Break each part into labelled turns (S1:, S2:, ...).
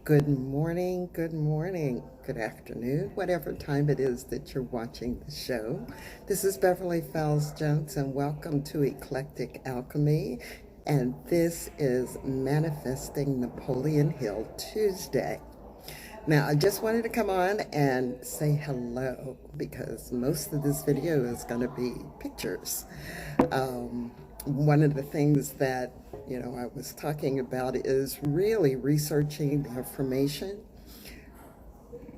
S1: Good morning, good afternoon, whatever time it is that you're watching the show. This is Beverly Fells Jones, and welcome to Eclectic Alchemy. And this is Manifesting Napoleon Hill Tuesday. Now, I just wanted to come on and say hello because most of this video is going to be pictures. One of the things that I was talking about is really researching the information.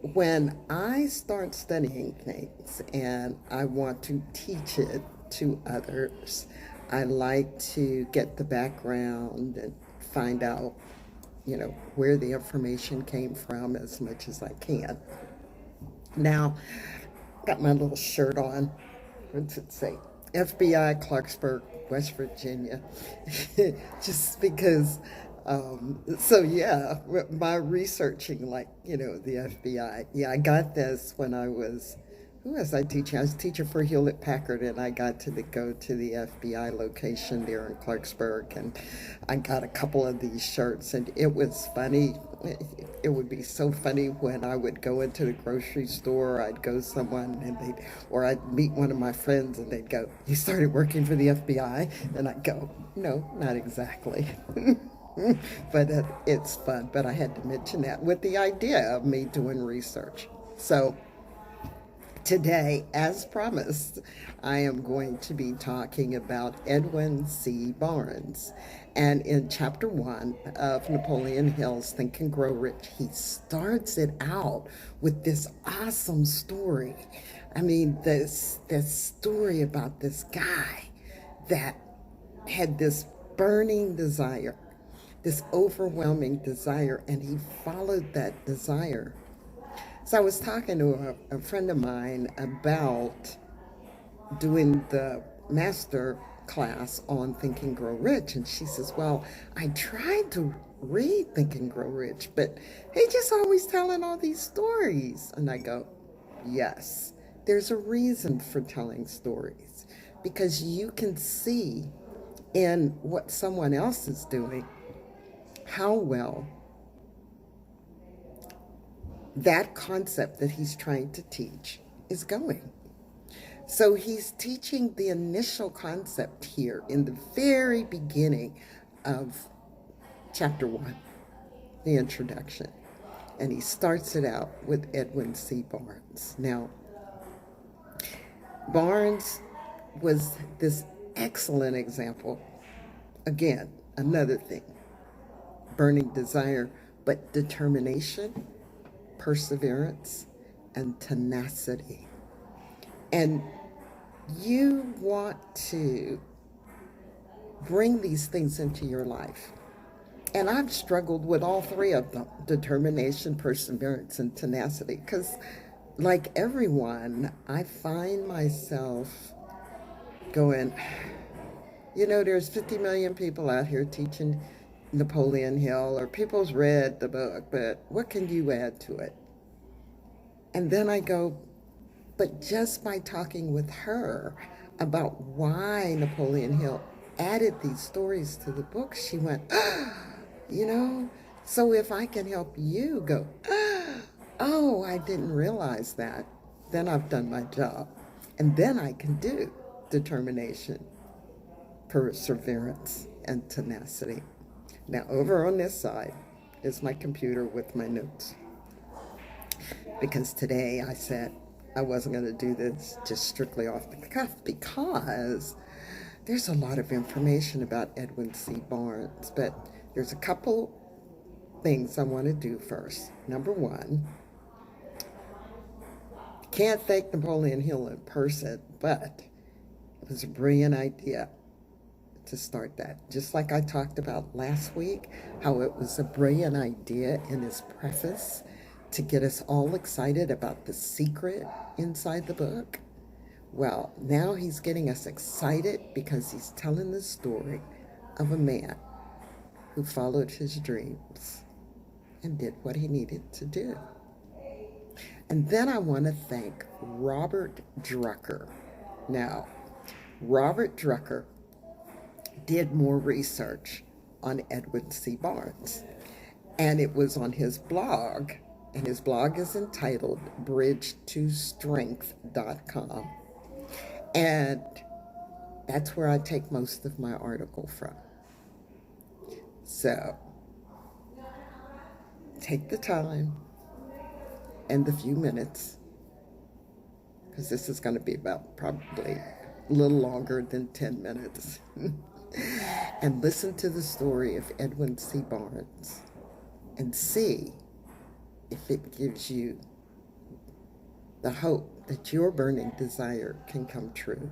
S1: When I start studying things and I want to teach it to others, I like to get the background and find out, where the information came from as much as I can. Now, got my little shirt on. What's it say? FBI, Clarksburg, West Virginia. Just because, so yeah, my researching, the FBI. Yeah, I got this when I was, who was I teaching? I was a teacher for Hewlett Packard, and I got to go to the FBI location there in Clarksburg, and I got a couple of these shirts, and it was funny. It would be so funny when I would go into the grocery store, I'd go someone or I'd meet one of my friends and they'd go, "You started working for the FBI?" And I'd go, "No, not exactly." But it's fun. But I had to mention that with the idea of me doing research. So today, as promised, I am going to be talking about Edwin C. Barnes. And in chapter 1 of Napoleon Hill's Think and Grow Rich, he starts it out with this awesome story. I mean, this story about this guy that had this burning desire, this overwhelming desire, and he followed that desire. So I was talking to a friend of mine about doing the master class on Think and Grow Rich, and she says, "Well, I tried to read Think and Grow Rich, but he just always telling all these stories." And I go, yes, there's a reason for telling stories, because you can see in what someone else is doing how well that concept that he's trying to teach is going. So he's teaching the initial concept here in the very beginning of chapter 1, the introduction. And he starts it out with Edwin C. Barnes. Now, Barnes was this excellent example. Again, another thing, burning desire, but determination, perseverance, and tenacity. And you want to bring these things into your life. And I've struggled with all three of them, determination, perseverance, and tenacity, because like everyone, I find myself going, there's 50 million people out here teaching Napoleon Hill, or people's read the book, but what can you add to it? And then I go, but just by talking with her about why Napoleon Hill added these stories to the book, she went, so if I can help you go, oh, I didn't realize that, then I've done my job. And then I can do determination, perseverance, and tenacity. Now, over on this side is my computer with my notes. Because today I said I wasn't going to do this just strictly off the cuff, because there's a lot of information about Edwin C. Barnes, but there's a couple things I want to do first. Number one, can't thank Napoleon Hill in person, but it was a brilliant idea to start that. Just like I talked about last week, how it was a brilliant idea in his preface to get us all excited about the secret inside the book. Well, now he's getting us excited because he's telling the story of a man who followed his dreams and did what he needed to do. And then I want to thank Robert Drucker. Now, Robert Drucker did more research on Edwin C. Barnes. And it was on his blog, and his blog is entitled bridge2strength.com. And that's where I take most of my article from. So take the time and the few minutes, because this is going to be about probably a little longer than 10 minutes, and listen to the story of Edwin C. Barnes and see if it gives you the hope that your burning desire can come true,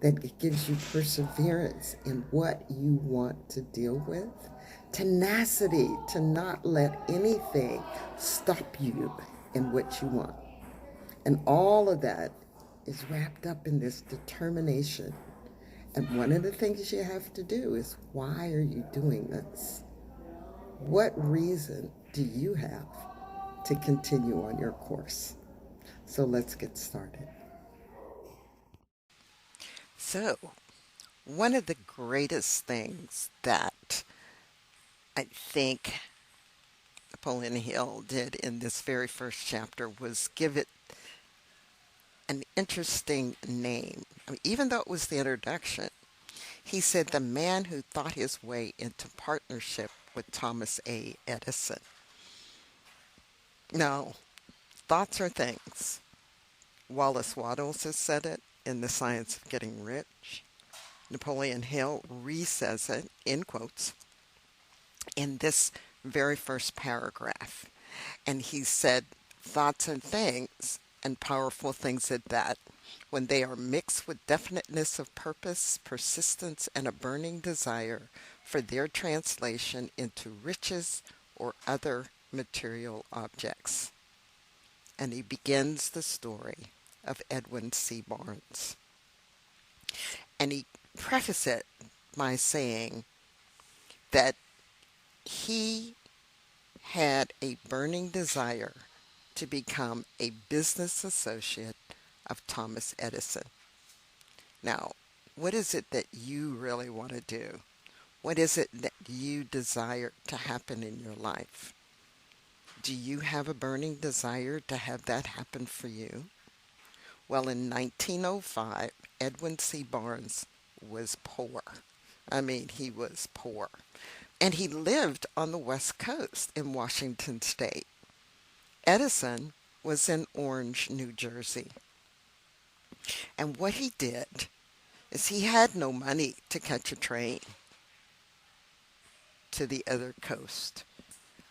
S1: that it gives you perseverance in what you want to deal with, tenacity to not let anything stop you in what you want. And all of that is wrapped up in this determination. And one of the things you have to do is, why are you doing this? What reason do you have to continue on your course? So let's get started. So, one of the greatest things that I think Napoleon Hill did in this very first chapter was give it an interesting name. I mean, even though it was the introduction, he said the man who thought his way into partnership with Thomas A. Edison. Now, thoughts are things. Wallace Wattles has said it in The Science of Getting Rich. Napoleon Hill re-says it, in quotes, in this very first paragraph. And he said, thoughts and things, and powerful things at that, when they are mixed with definiteness of purpose, persistence, and a burning desire for their translation into riches or other material objects. And he begins the story of Edwin C. Barnes. And he prefaces it by saying that he had a burning desire to become a business associate of Thomas Edison. Now, what is it that you really want to do? What is it that you desire to happen in your life? Do you have a burning desire to have that happen for you? Well, in 1905, Edwin C. Barnes was poor. I mean, he was poor. And he lived on the West Coast in Washington State. Edison was in Orange, New Jersey. And what he did is he had no money to catch a train to the other coast.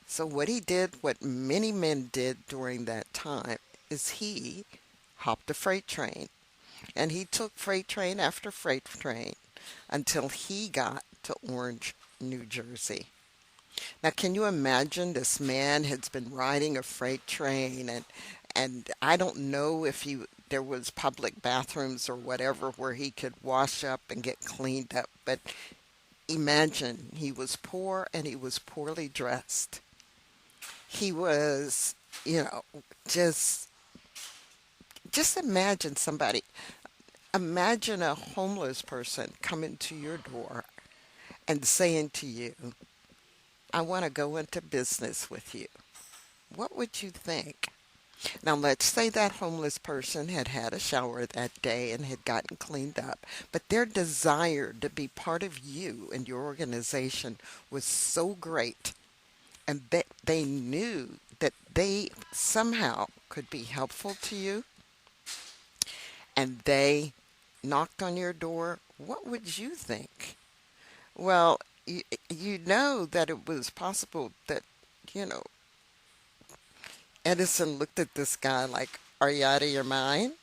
S1: So what he did, what many men did during that time, is he hopped a freight train. And he took freight train after freight train until he got to Orange, New Jersey. Now, can you imagine this man has been riding a freight train, and I don't know if there was public bathrooms or whatever where he could wash up and get cleaned up, but imagine he was poor and he was poorly dressed. He was, you know, just imagine a homeless person coming to your door and saying to you, I want to go into business with you. What would you think? Now, let's say that homeless person had had a shower that day and had gotten cleaned up, but their desire to be part of you and your organization was so great, and that they knew that they somehow could be helpful to you, and they knocked on your door. What would you think? Well, you know that it was possible that, you know, Edison looked at this guy like, are you out of your mind?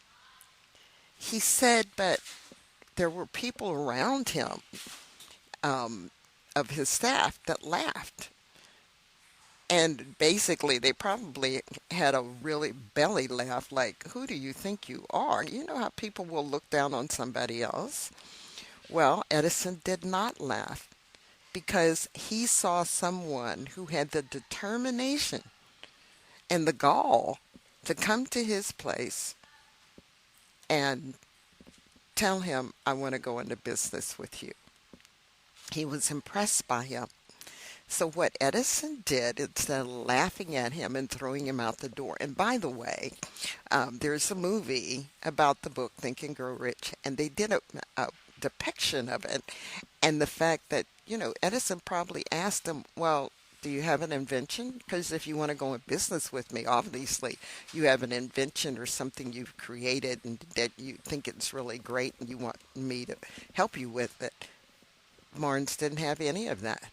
S1: He said, but there were people around him, um, of his staff, that laughed. And basically, they probably had a really belly laugh, like, who do you think you are? You know how people will look down on somebody else? Well, Edison did not laugh because he saw someone who had the determination and the gall to come to his place and tell him, I want to go into business with you. He was impressed by him. So what Edison did, instead of laughing at him and throwing him out the door, and by the way, there's a movie about the book Think and Grow Rich, and they did a depiction of it, and the fact that, Edison probably asked him, well, do you have an invention? Because if you want to go in business with me, obviously you have an invention or something you've created and that you think it's really great and you want me to help you with it. Barnes didn't have any of that.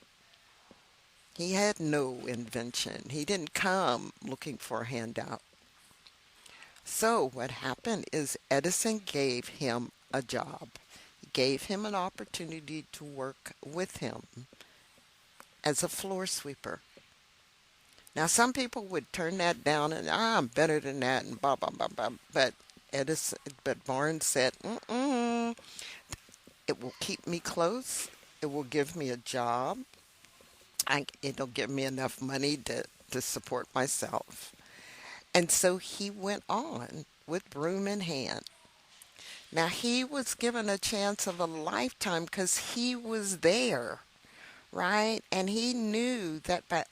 S1: He had no invention. He didn't come looking for a handout. So what happened is Edison gave him a job. He gave him an opportunity to work with him as a floor sweeper. Now some people would turn that down and I'm better than that and blah blah blah blah. But Barnes said, mm-mm, it will keep me close. It will give me a job. It'll give me enough money to support myself. And so he went on with broom in hand. Now he was given a chance of a lifetime because he was there, right? And he knew that by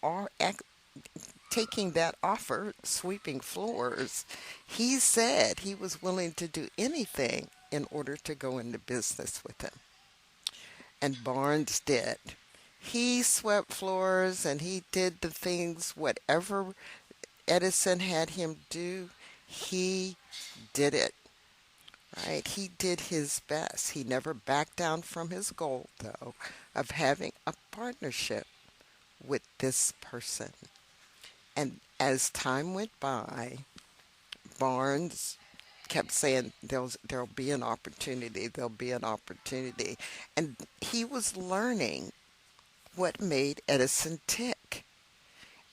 S1: taking that offer, sweeping floors, he said he was willing to do anything in order to go into business with him. And Barnes did. He swept floors and he did the things, whatever Edison had him do, he did it, right? He did his best. He never backed down from his goal, though, of having a partnership with this person. And as time went by, Barnes kept saying there'll be an opportunity, there'll be an opportunity. And he was learning what made Edison tick.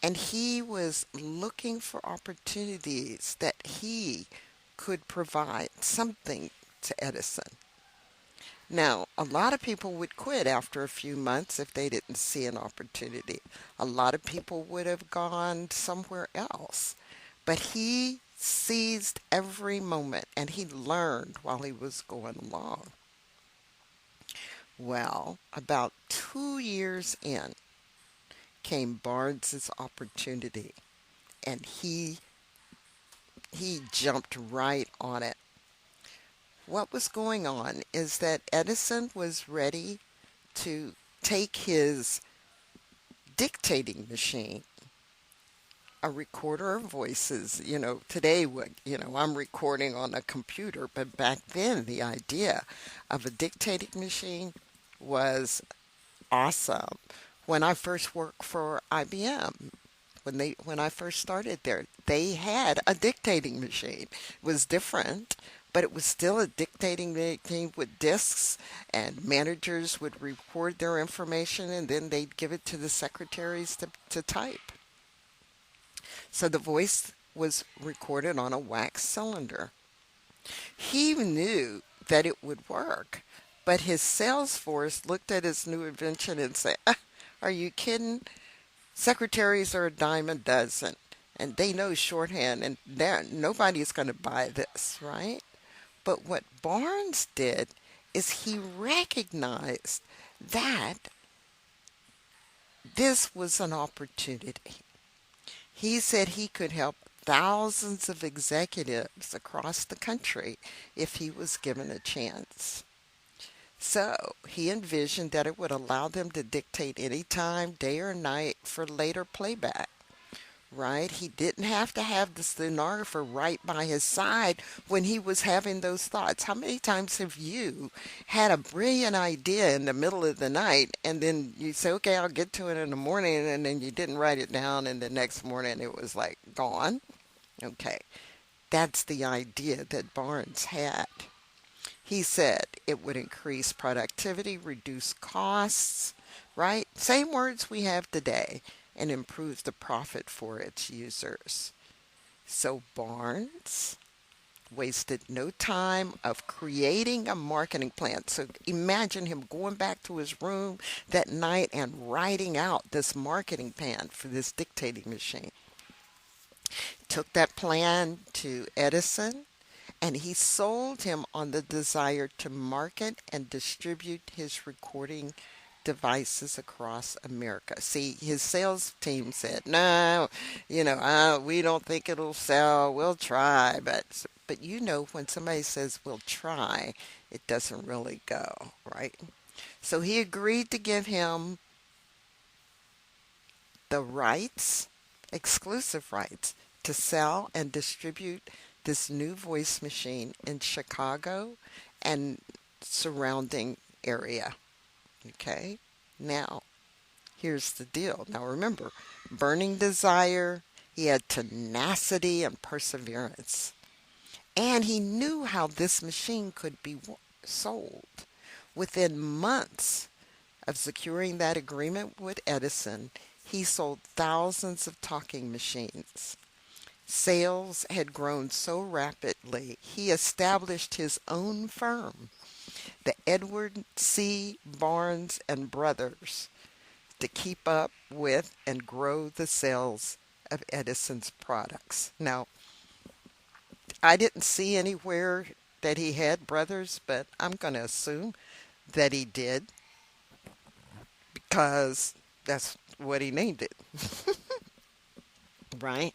S1: And he was looking for opportunities that he could provide something to Edison. Now, a lot of people would quit after a few months if they didn't see an opportunity. A lot of people would have gone somewhere else. But he seized every moment and he learned while he was going along. Well, about 2 years in came Barnes's opportunity and he jumped right on it. What was going on is that Edison was ready to take his dictating machine, a recorder of voices. Today, I'm recording on a computer, but back then the idea of a dictating machine was awesome. When I first worked for IBM, when I first started there, they had a dictating machine. It was different, but it was still a dictating machine with disks, and managers would record their information and then they'd give it to the secretaries to type. So the voice was recorded on a wax cylinder. He knew that it would work, but his sales force looked at his new invention and said, are you kidding? Secretaries are a dime a dozen, and they know shorthand, and nobody's going to buy this, right? But what Barnes did is he recognized that this was an opportunity. He said he could help thousands of executives across the country if he was given a chance. So he envisioned that it would allow them to dictate any time, day or night, for later playback, right? He didn't have to have the stenographer right by his side when he was having those thoughts. How many times have you had a brilliant idea in the middle of the night and then you say, okay, I'll get to it in the morning, and then you didn't write it down and the next morning it was like gone? Okay, that's the idea that Barnes had. He said it would increase productivity, reduce costs, right? Same words we have today, and improve the profit for its users. So Barnes wasted no time of creating a marketing plan. So imagine him going back to his room that night and writing out this marketing plan for this dictating machine. Took that plan to Edison, and he sold him on the desire to market and distribute his recording devices across America. See, his sales team said, "No, we don't think it'll sell. We'll try." But when somebody says we'll try, it doesn't really go, right? So he agreed to give him the rights, exclusive rights, to sell and distribute this new voice machine in Chicago and surrounding area. Okay? Now, here's the deal. Now remember, burning desire, he had tenacity and perseverance. And he knew how this machine could be sold. Within months of securing that agreement with Edison, he sold thousands of talking machines. Sales had grown so rapidly, he established his own firm, the Edwin C Barnes and Brothers, to keep up with and grow the sales of Edison's products. Now, I didn't see anywhere that he had brothers, but I'm going to assume that he did because that's what he named it, right?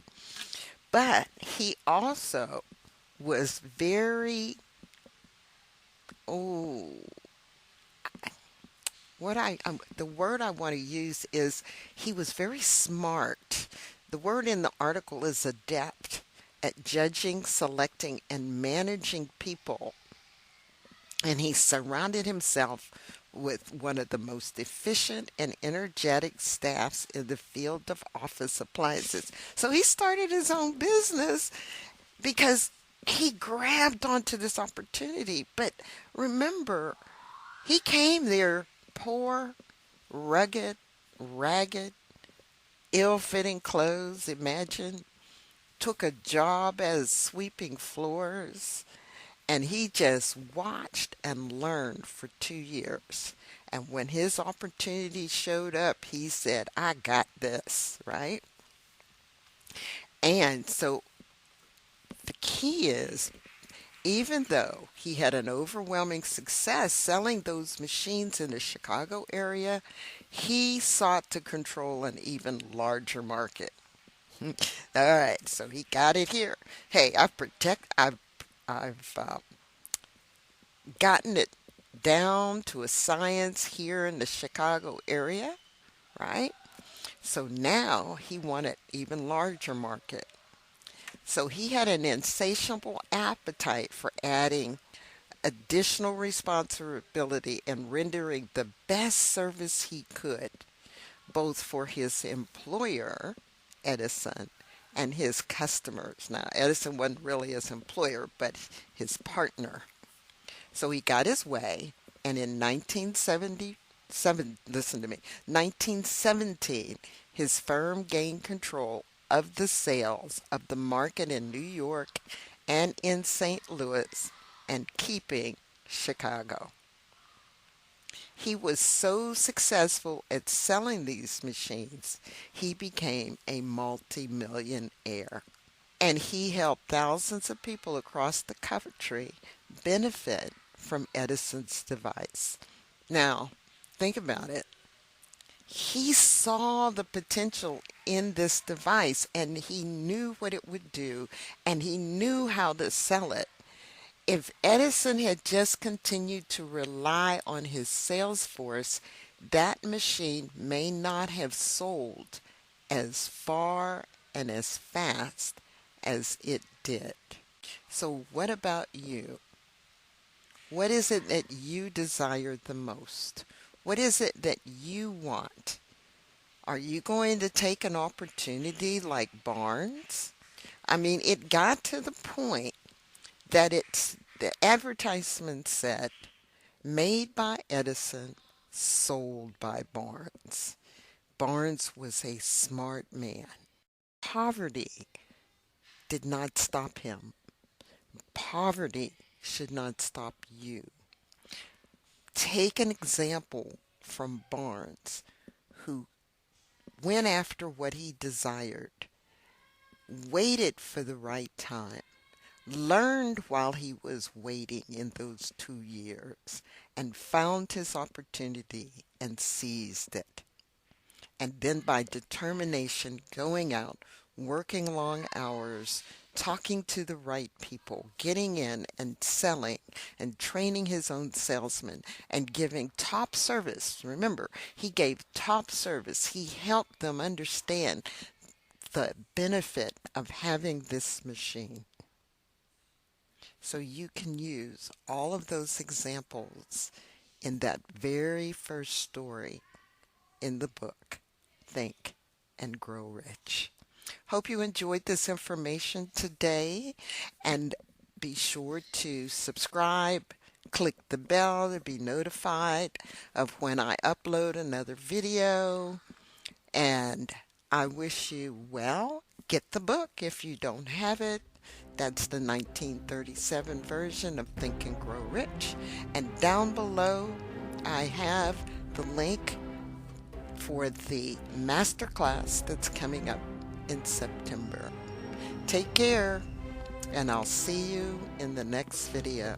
S1: But he also was very, oh, the word I want to use is he was very smart. The word in the article is adept at judging, selecting, and managing people. And he surrounded himself with one of the most efficient and energetic staffs in the field of office appliances. So he started his own business because he grabbed onto this opportunity. But remember, he came there poor, rugged, ragged, ill-fitting clothes, imagine, took a job as sweeping floors, and he just watched and learned for 2 years. And when his opportunity showed up, he said, I got this, right? And so the key is, even though he had an overwhelming success selling those machines in the Chicago area, he sought to control an even larger market. All right, so he got it here. Hey, I've gotten it down to a science here in the Chicago area, right? So now he wanted even larger market. So he had an insatiable appetite for adding additional responsibility and rendering the best service he could, both for his employer, Edison, and his customers. Now, Edison wasn't really his employer, but his partner. So he got his way, and in 1977, listen to me, 1917, his firm gained control of the sales of the market in New York and in St. Louis, and keeping Chicago. He was so successful at selling these machines, he became a multi-millionaire. And he helped thousands of people across the country benefit from Edison's device. Now, think about it. He saw the potential in this device and he knew what it would do and he knew how to sell it. If Edison had just continued to rely on his sales force, that machine may not have sold as far and as fast as it did. So what about you? What is it that you desire the most? What is it that you want? Are you going to take an opportunity like Barnes? I mean, it got to the point that the advertisement said, made by Edison, sold by Barnes. Barnes was a smart man. Poverty did not stop him. Poverty should not stop you. Take an example from Barnes, who went after what he desired, waited for the right time, learned while he was waiting in those 2 years, and found his opportunity and seized it. And then by determination, going out, working long hours, talking to the right people, getting in and selling and training his own salesmen and giving top service. Remember, he gave top service. He helped them understand the benefit of having this machine. So you can use all of those examples in that very first story in the book, Think and Grow Rich. Hope you enjoyed this information today, and be sure to subscribe, click the bell to be notified of when I upload another video, and I wish you well. Get the book if you don't have it. That's the 1937 version of Think and Grow Rich. And down below, I have the link for the masterclass that's coming up in September. Take care, and I'll see you in the next video.